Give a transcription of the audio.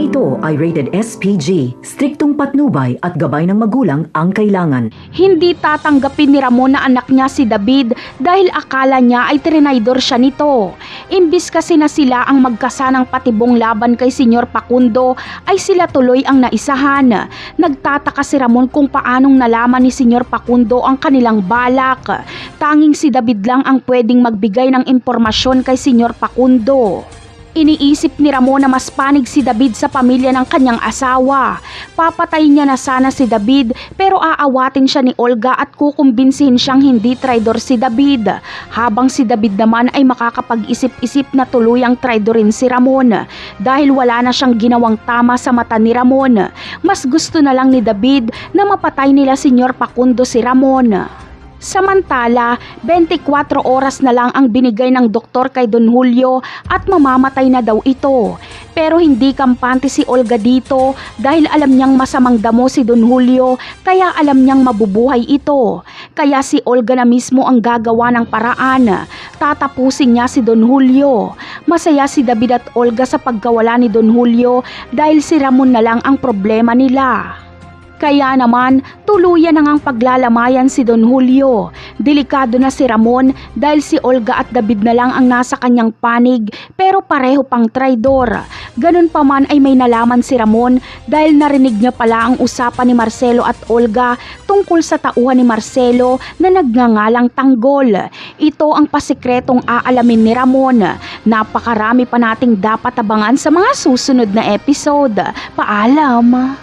Programang ito ay rated SPG. Striktong patnubay at gabay ng magulang ang kailangan. Hindi tatanggapin ni Ramon na anak niya si David dahil akala niya ay trinaydor siya nito. Imbis kasi na sila ang magkasanang patibong laban kay Senyor Facundo ay sila tuloy ang naisahan. Nagtataka si Ramon kung paanong nalaman ni Senyor Facundo ang kanilang balak. Tanging si David lang ang pwedeng magbigay ng impormasyon kay Senyor Facundo. Iniisip ni Ramon na mas panig si David sa pamilya ng kanyang asawa. Papatayin niya na sana si David pero aawatin siya ni Olga at kukumbinsihin siyang hindi traidor si David. Habang si David naman ay makakapag-isip-isip na tuluyang traidorin si Ramon dahil wala na siyang ginawang tama sa mata ni Ramon. Mas gusto na lang ni David na mapatay nila Senyor Facundo si Ramon. Samantala, 24 oras na lang ang binigay ng doktor kay Don Julio at mamamatay na daw ito. Pero hindi kampante si Olga dito dahil alam niyang masamang damo si Don Julio kaya alam niyang mabubuhay ito. Kaya si Olga na mismo ang gagawa ng paraan. Tatapusin niya si Don Julio. Masaya si David at Olga sa pagkawala ni Don Julio dahil si Ramon na lang ang problema nila. Kaya naman, tuluyan na ngang paglalamayan si Don Julio. Delikado na si Ramon dahil si Olga at David na lang ang nasa kanyang panig pero pareho pang traidor. Ganun pa man ay may nalaman si Ramon dahil narinig niya pala ang usapan ni Marcelo at Olga tungkol sa tauhan ni Marcelo na nagngangalang Tanggol. Ito ang pasikretong aalamin ni Ramon. Napakarami pa nating dapat abangan sa mga susunod na episode. Paalam!